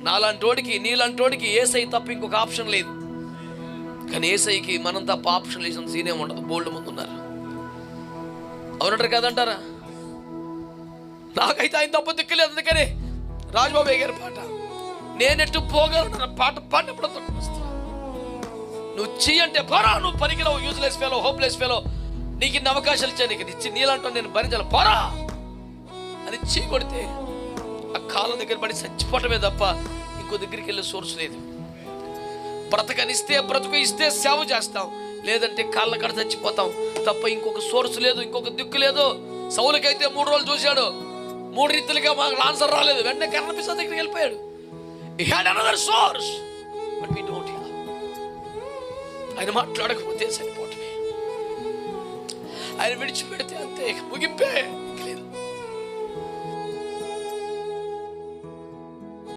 నాలాంటోడికి నీలాంటోడికి ఏసై తప్ప ఇంకొక ఆప్షన్ లేదు. కానీ ఏసైకి మనం తప్ప ఆప్షన్ లేసిన సీనే ఉండదు. బోల్డ్ మంది ఉన్నారు, అవునంటారు కదంటారా? నాకైతే ఆయన తప్ప దిక్కులేదు. అందుకని రాజబాబు గారి పాట నేనెట్టు పోగలను పాట పాడినప్పుడు నువ్వు చెయ్యంటే పోరా, నువ్వు పనికిరావు, యూజ్లెస్ ఫెలో, హోప్లెస్ ఫెలో, నీకు ఇన్ని అవకాశాలు ఇచ్చా, నీకు ఇచ్చి నీళ్ళంటూ నేను భరించాలి పోరా అని చీ కొడితే ఆ కాళ్ళ దగ్గర పడి చచ్చిపోవటమే తప్ప ఇంకో దగ్గరికి వెళ్ళే సోర్స్ లేదు. బ్రతకనిస్తే బ్రతుకు ఇస్తే సేవ చేస్తాం, లేదంటే కాళ్ళ కాడ చచ్చిపోతాం తప్ప ఇంకొక సోర్స్ లేదు, ఇంకొక దిక్కు లేదు. సౌలుకైతే 3 రోజులు చూశాడు, 3 రీతిలుగా మాకు ఆన్సర్ రాలేదు. వెంటనే కర్ణపిసా దగ్గరికి వెళ్ళిపోయాడు. He had another source, but we don't have. ఆయన మాట్లాడకపోతే సరిపోవటమే, ఆయన విడిచిపెడితే అంతే, ముగింపే.